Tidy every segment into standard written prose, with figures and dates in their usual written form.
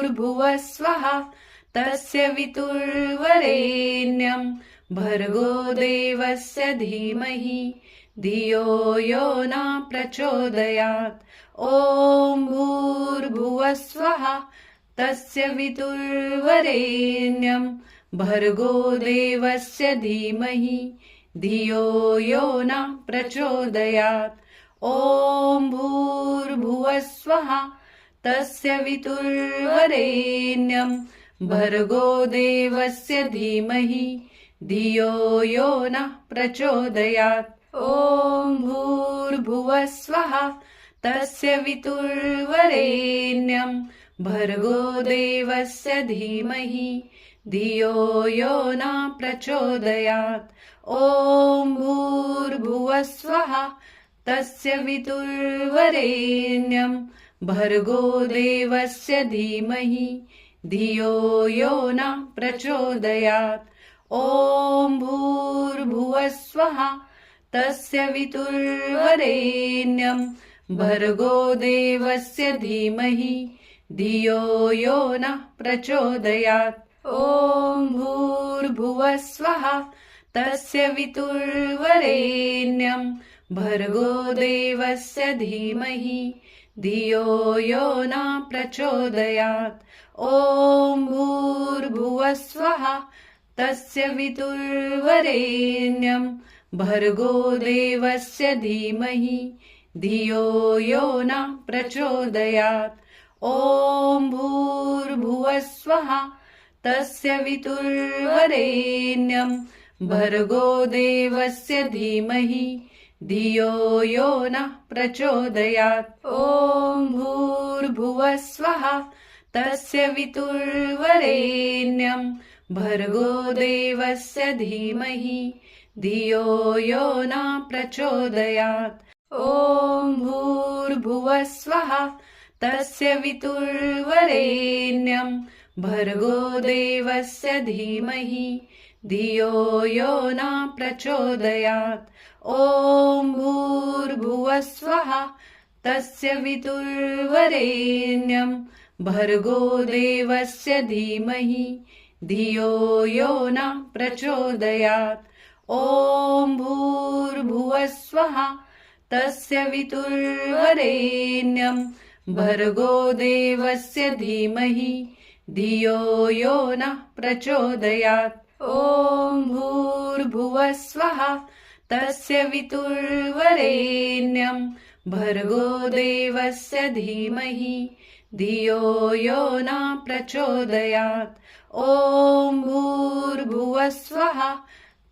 भूर्भुवः स्वः तस्य वितुर्वरेण्यं भर्गो देवस्य धीमहि धियो यो न प्रचोदयात्। ॐ भूर्भुवः स्वः तस्य वितुर्वरेण्यं भर्गो देवस्य धीमहि धियो यो न प्रचोदयात्। ॐ भूर्भुवः स्वः तस्य वितुर्वरेण्यं भर्गो देवस्य धीमहि धियो यो न प्रचोदयात्। ॐ भूर्भुवः स्वः तस्य वितुर्वरेण्यं भर्गो देवस्य धीमहि धियो यो न प्रचोदयात्। ॐ भूर्भुवः स्वः तस्य वितुर्वरेण्यं भर्गो देवस्य धीमहि धियो यो न प्रचोदयात्। ॐ भूर्भुवः स्वः तस्य वितुर्वरेण्यं भर्गो देवस्य धीमहि धियो यो न प्रचोदयात्। ॐ भूर्भुवः स्वः तस्य वितुर्वरेण्यं भर्गो देवस्य धीमहि धियो यो न प्रचोदयात्। ॐ भूर्भुवः स्वः तस्य वितुर्वरेण्यं भर्गो देवस्य धीमहि धियो यो न प्रचोदयात्। ॐ भूर्भुवः स्वः तस्य वितुर्वरेण्यं भर्गो देवस्य धीमहि धियो यो न प्रचोदयात्। ॐ भूर्भुवः स्वः तस्य वितुर्वरेण्यं भर्गो देवस्य धीमहि धियो यो न प्रचोदयात्। ॐ भूर्भुवः स्वः तस्य वितुर्वरेण्यं भर्गो देवस्य धीमहि धियो यो न प्रचोदयात्। ॐ भूर्भुवः स्वः तस्य वितुर्वरेण्यं भर्गो देवस्य धीमहि धियो यो न प्रचोदयात्। ॐ भूर्भुवः स्वः तस्य वितुर्वरेण्यं भर्गो देवस्य धीमहि धियो यो न प्रचोदयात्। ॐ भूर्भुवः स्वः तस्य वितुर्वरेण्यं भर्गो देवस्य धीमहि धियो यो न प्रचोदयात्। ॐ भूर्भुवः स्वः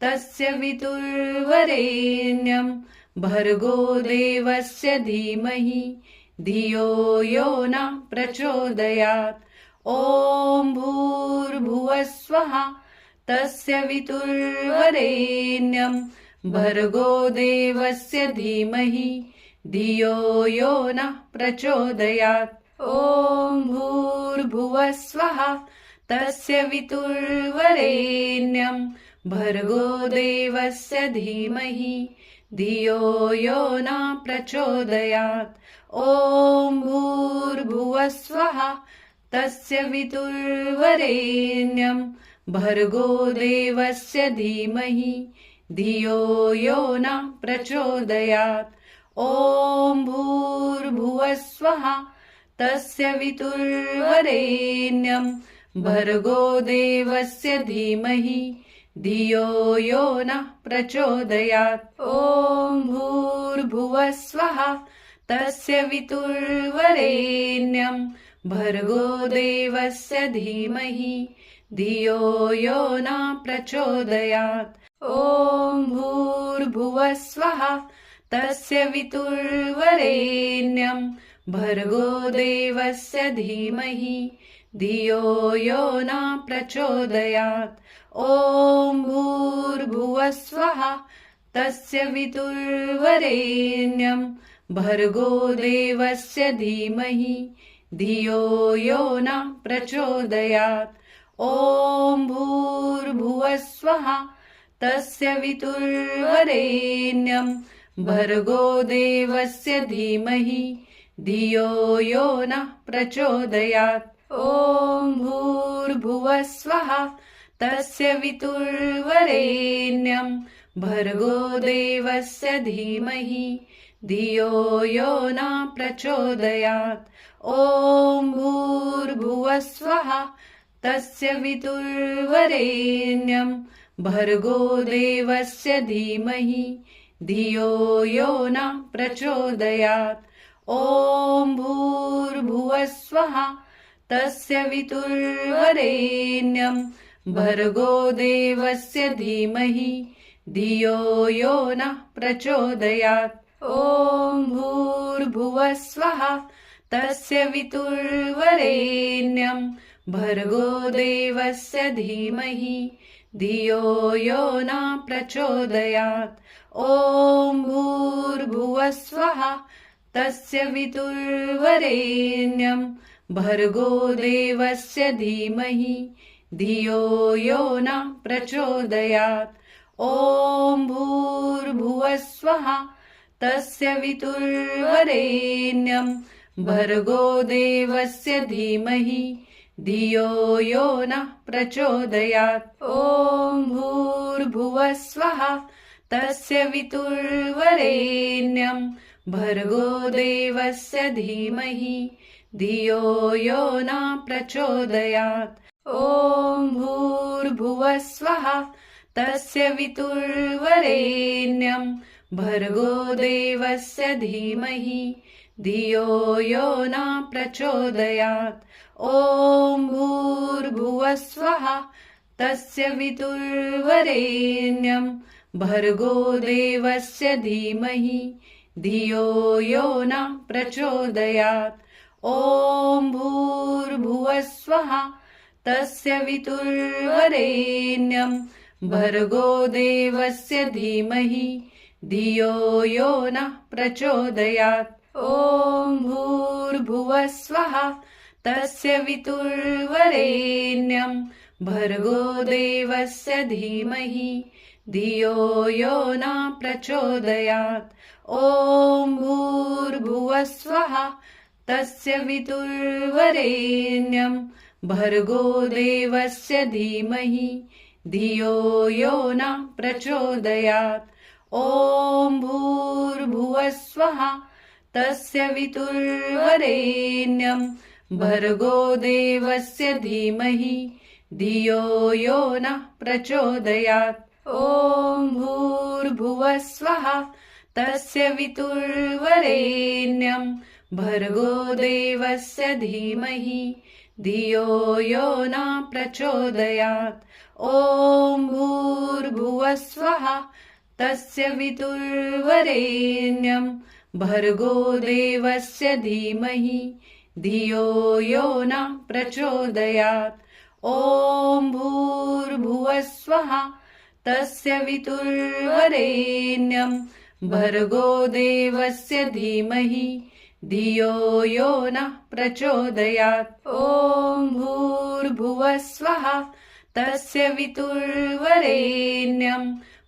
तस्य वितुर्वरेण्यं भर्गो देवस्य धीमहि धियो यो न प्रचोदयात्। ॐ भूर्भुवः स्वः तस्य वितुर्वरेण्यं भर्गो देवस्य धीमहि धियो यो न प्रचोदयात्। ॐ भूर्भुवः स्वः तस्य वितुर्वरेण्यं भर्गो देवस्य धीमहि धियो यो न प्रचोदयात्। ॐ भूर्भुवः स्वः तस्य वितुर्वरेण्यं भर्गो देवस्य धीमहि धियो यो न प्रचोदयात्। ॐ भूर्भुवः स्वः तस्य वितुर्वरेण्यं भर्गो देवस्य धीमहि धियो यो न प्रचोदयात्। ॐ भूर्भुवः स्वः तस्य वितुर्वरेण्यं भर्गो देवस्य धीमहि धियो यो न प्रचोदयात्। ॐ भूर्भुवः स्वः तस्य वितुर्वरेण्यं भर्गो देवस्य धीमहि धियो यो न प्रचोदयात्। ॐ भूर्भुवः स्वः तस्य वितुर्वरेण्यं भर्गो देवस्य धीमहि धियो यो न प्रचोदयात्। ॐ भूर्भुवः स्वः तस्य वितुर्वरेण्यं भर्गो देवस्य धीमहि धियो यो न प्रचोदयात्। ॐ भूर्भुवः स्वः तस्य वितुर्वरेण्यं भर्गो देवस्य धीमहि धियो यो न प्रचोदयात् ॐ भूर्भुवः स्वः तस्य वितुर्वरेण्यं भर्गो देवस्य धीमहि धियो यो न प्रचोदयात् ॐ भूर्भुवः स्वः तस्य वितुर्वरेण्यं भर्गो देवस्य धीमहि धियो यो नः प्रचोदयात् ॐ भूर्भुवः स्वः तस्य वितुर्वरेण्यं भर्गो देवस्य धीमहि धियो यो न प्रचोदयात् ॐ भूर्भुवः स्वः तस्य वितुर्वरेण्यं भर्गो देवस्य धीमहि धियो यो न प्रचोदयात् ॐ भूर्भुवः स्वः तस्य वितुर्वरेण्यं भर्गो देवस्य धीमहि धियो यो न प्रचोदयात् ॐ भूर्भुवः स्वः तस्य वितुर्वरेण्यं भर्गो देवस्य धीमहि धियो यो न प्रचोदयात् ॐ भूर्भुवः स्वः तस्य वितुर्वरेण्यं भर्गो देवस्य धीमहि धियो यो न प्रचोदयात् ॐ भूर्भुवः स्वः तस्य वितुर्वरेण्यं भर्गो देवस्य धीमहि धियो यो न प्रचोदयात् ॐ भूर्भुवः स्वः तस्य वितुर्वरेण्यं भर्गो देवस्य धीमहि धियो यो न प्रचोदयात् ॐ भूर्भुवः स्वः तस्य वितुर्वरेण्यं भर्गो देवस्य धीमहि धियो यो न प्रचोदयात् ॐ भूर्भुवः स्वः तस्य वितुर्वरेण्यं भर्गो देवस्य धीमहि धियो यो न प्रचोदयात् ॐ भूर्भुवः स्वः तस्य वितुर्वरेण्यं भर्गो देवस्य धीमहि धियो यो न प्रचोदयात् ॐ भूर्भुवः स्वः तस्य वितुर्वरेण्यं भर्गो देवस्य धीमहि धियो यो न प्रचोदयात् ॐ भूर्भुवः स्वः तस्य वितुर्वरेण्यं भर्गो देवस्य धीमहि धियो यो न प्रचोदयात् ॐ भूर्भुवः स्वः तस्य वितुर्वरेण्यं भर्गो देवस्य धीमहि धियो यो न प्रचोदयात् ॐ भूर्भुवः स्वः तस्य वितुर्वरेण्यं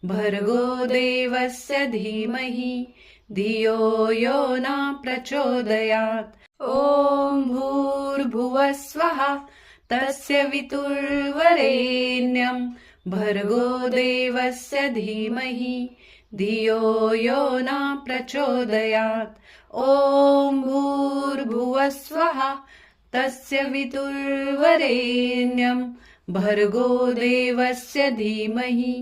भर्गो देवस्य धीमहि धियो यो न प्रचोदयात् ॐ भूर्भुवः स्वः तस्य वितुर्वरेण्यं भर्गो देवस्य धीमहि धियो यो न प्रचोदयात् ॐ भूर्भुवः स्वः तस्य वितुर्वरेण्यं भर्गो देवस्य धीमहि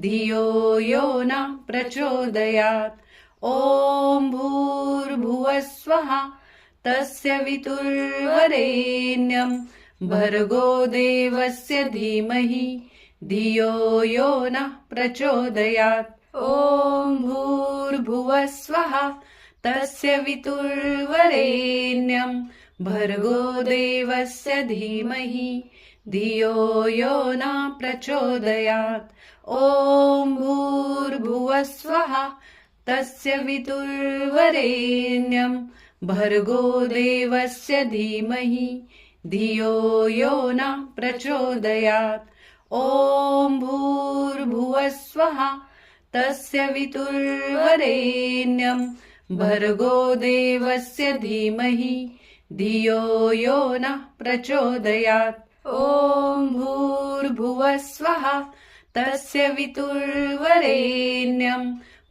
धियो यो न प्रचोदयात् ॐ भूर्भुवः स्वः तस्य वितुर्वरेण्यं भर्गो देवस्य धीमहि धियो यो न प्रचोदयात् ॐ भूर्भुवः स्वः तस्य वितुर्वरेण्यं भर्गो देवस्य धीमहि धियो यो न प्रचोदयात् ॐ भूर्भुवः स्वः तस्य वितुर्वरेण्यं भर्गो देवस्य धीमहि धियो यो न प्रचोदयात् ॐ भूर्भुवः स्वः तस्य वितुर्वरेण्यं भर्गो देवस्य धीमहि धियो यो नः प्रचोदयात्। ॐ भूर्भुवः स्वः तस्य वितुर्वरेण्यं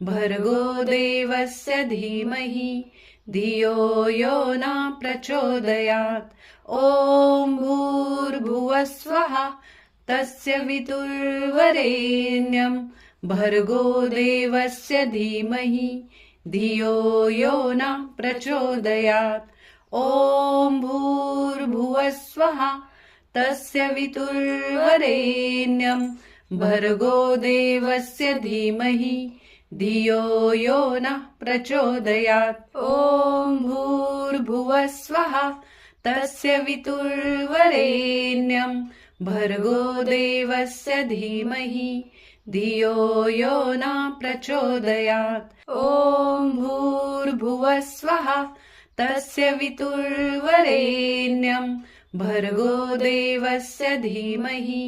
भर्गो देवस्य धीमहि धियो यो नः प्रचोदयात्। ॐ भूर्भुवः स्वः तस्य वितुर्वरेण्यं भर्गो देवस्य धीमहि धियो यो नः प्रचोदयात्। ॐ भूर्भुवः स्वः तस्य वितुर्वरेण्यं भर्गो देवस्य धीमहि धियो यो नः प्रचोदयात्। ॐ भूर्भुवः स्वः तस्य वितुर्वरेण्यं भर्गो देवस्य धीमहि धियो यो नः प्रचोदयात्। ॐ भूर्भुवः स्वः तस्य वितुर्वरेण्यं भर्गो देवस्य धीमहि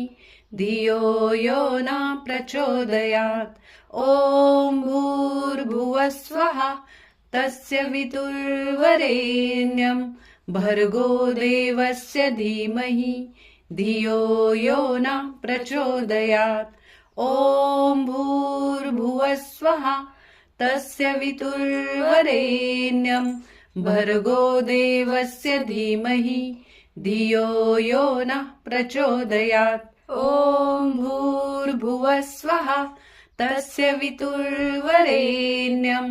धियो यो नः प्रचोदयात्। ॐ भूर्भुवः स्वः तस्य वितुर्वरेण्यं भर्गो देवस्य धीमहि धियो यो नः प्रचोदयात्। ॐ भूर्भुवः स्वः तस्य वितुर्वरेण्यं भर्गो देवस्य धीमहि धियो यो नः प्रचोदयात्। ॐ भूर्भुवः स्वः तस्य वितुर्वरेण्यं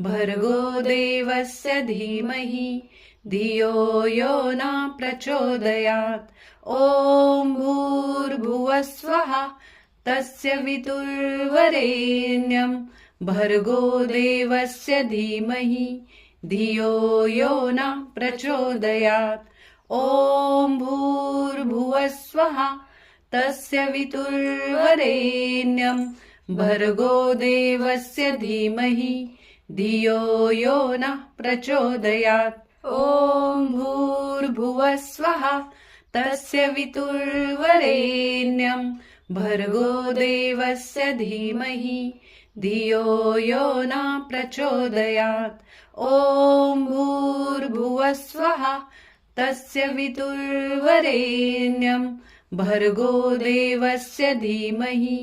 भर्गो देवस्य धीमहि धियो यो नः प्रचोदयात्। ॐ भूर्भुवः स्वः तस्य वितुर्वरेण्यं भर्गो देवस्य धीमहि धियो यो नः प्रचोदयात्। ॐ भूर्भुवः स्वः तस्य वितुर्वरेण्यं भर्गो देवस्य धीमहि धियो यो नः प्रचोदयात्। ॐ भूर्भुवः स्वः तस्य वितुर्वरेण्यं भर्गो देवस्य धीमहि धियो यो नः प्रचोदयात्। ॐ भूर्भुवः स्वः तस्य वितुर्वरेण्यं भर्गो देवस्य धीमहि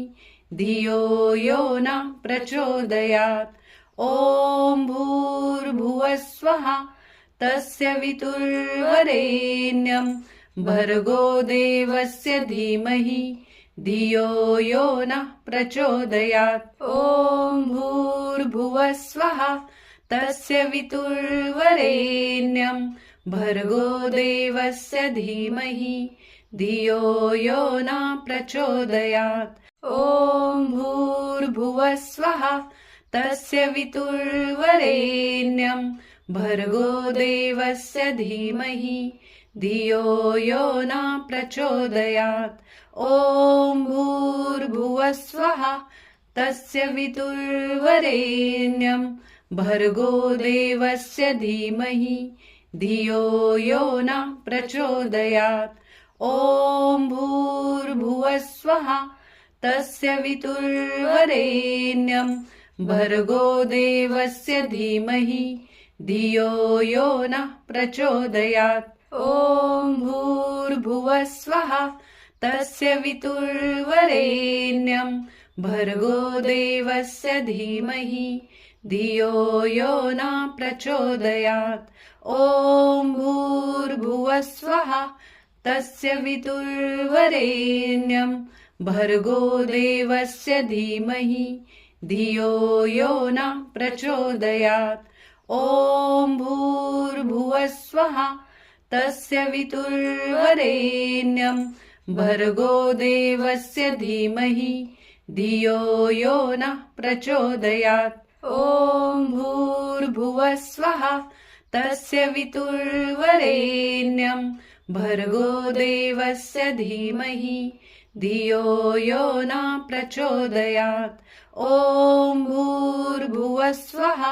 धियो यो नः प्रचोदयात्। ॐ भूर्भुवः स्वः तस्य वितुर्वरेण्यं भर्गो देवस्य धीमहि धियो यो नः प्रचोदयात्। ॐ भूर्भुवः स्वः तस्य वितुर्वरेण्यं भर्गो देवस्य धीमहि धियो यो नः प्रचोदयात्। ॐ भूर्भुवः स्वः तस्य वितुर्वरेण्यं भर्गो देवस्य धीमहि धियो यो नः प्रचोदयात्। ॐ भूर्भुवः स्वः तस्य वितुर्वरेण्यं भर्गो देवस्य धीमहि धियो यो नः प्रचोदयात्। ॐ भूर्भुवः स्वः तस्य वितुर्वरेण्यं भर्गो देवस्य धीमहि धियो यो नः प्रचोदयात्। ॐ भूर्भुवः स्वः तस्य वितुर्वरेण्यं भर्गो देवस्य धीमहि धियो यो नः प्रचोदयात्। ॐ भूर्भुवः स्वः तस्य वितुर्वरेण्यं भर्गो देवस्य धीमहि धियो यो नः प्रचोदयात्। ॐ भूर्भुवः स्वः तस्य वितुर्वरेण्यं भर्गो देवस्य धीमहि धियो यो नः प्रचोदयात्। ॐ भूर्भुवः स्वः तस्य वितुर्वरेण्यं भर्गो देवस्य धीमहि धियो यो नः प्रचोदयात्। ॐ भूर्भुवः स्वः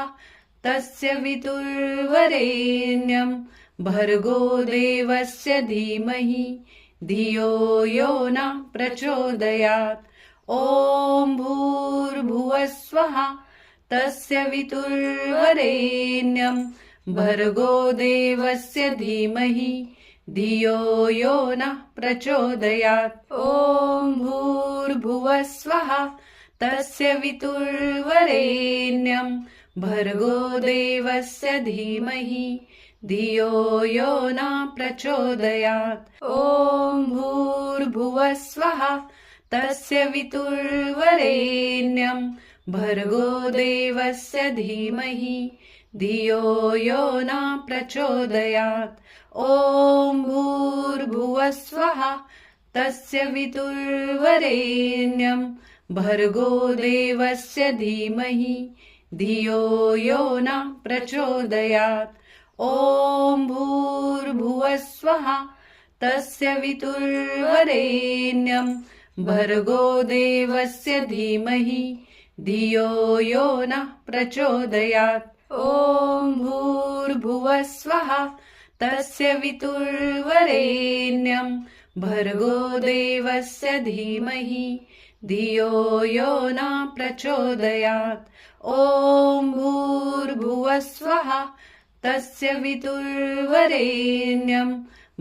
तस्य वितुर्वरेण्यं भर्गो देवस्य धीमहि धियो यो नः प्रचोदयात्। ॐ भूर्भुवः स्वः तस्य वितुर्वरेण्यं भर्गो देवस्य धीमहि धियो यो नः प्रचोदयात् ॐ भूर्भुवः स्वः तस्य वितुर्वरेण्यं भर्गो देवस्य धीमहि धियो यो नः प्रचोदयात् ॐ भूर्भुवः स्वः तस्य वितुर्वरेण्यं भर्गो देवस्य धीमहि धियो यो नः प्रचोदयात् ॐ भूर्भुवः स्वः तस्य वितुर्वरेण्यं भर्गो देवस्य धीमहि धियो यो नः प्रचोदयात् ॐ भूर्भुवः स्वः तस्य वितुर्वरेण्यं भर्गो देवस्य धीमहि धियो यो नः प्रचोदयात् ॐ भूर्भुवः स्वः तस्य वितुर्वरेण्यं भर्गो देवस्य धीमहि धियो यो नः प्रचोदयात् ॐ भूर्भुवः स्वः तस्य वितुर्वरेण्यं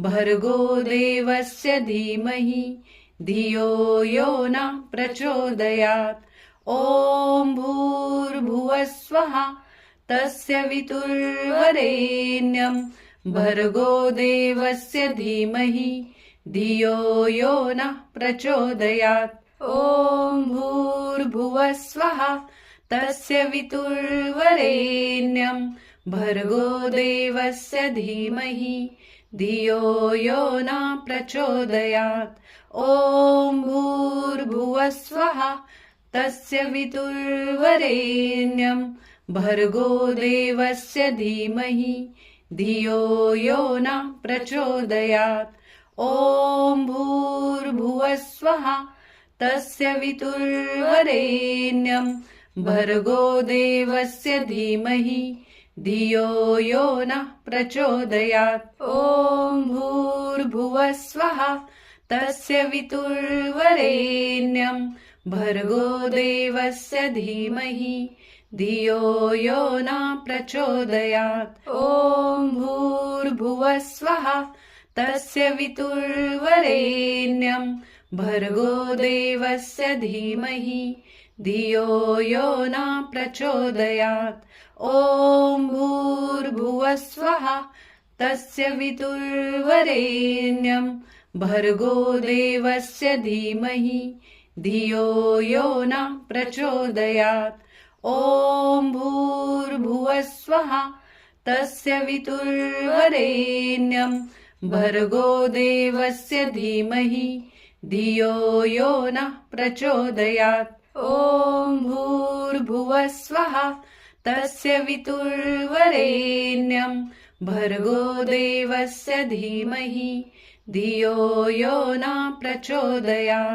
भर्गो देवस्य धीमहि धियो यो नः प्रचोदयात् ॐ भूर्भुवः स्वः तस्य वितुर्वरेण्यं भर्गो देवस्य धीमहि धियो यो नः प्रचोदयात् ॐ भूर्भुवः स्वः तस्य वितुर्वरेण्यं भर्गो देवस्य धीमहि धियो यो नः प्रचोदयात् ॐ भूर्भुवः स्वः तस्य वितुर्वरेण्यं भर्गो देवस्य धीमहि धियो यो नः प्रचोदयात् ॐ भूर्भुवः स्वः तस्य वितुर्वरेण्यं भर्गो देवस्य धीमहि धियो यो नः प्रचोदयात् ॐ भूर्भुवः स्वः तस्य वितुर्वरेण्यं भर्गो देवस्य धीमहि धियो यो नः प्रचोदयात् ॐ भूर्भुवः स्वः तस्य वितुर्वरेण्यं भर्गो देवस्य धीमहि धियो यो नः प्रचोदयात् ॐ भूर्भुवः स्वः तस्य वितुर्वरेण्यं भर्गो देवस्य धीमहि धियो यो नः प्रचोदयात् ॐ भूर्भुवः स्वः तस्य वितुर्वरेण्यं भर्गो देवस्य धीमहि धियो यो नः प्रचोदयात् ॐ भूर्भुवः स्वः तस्य वितुर्वरेण्यं भर्गो देवस्य धीमहि धियो यो नः प्रचोदयात्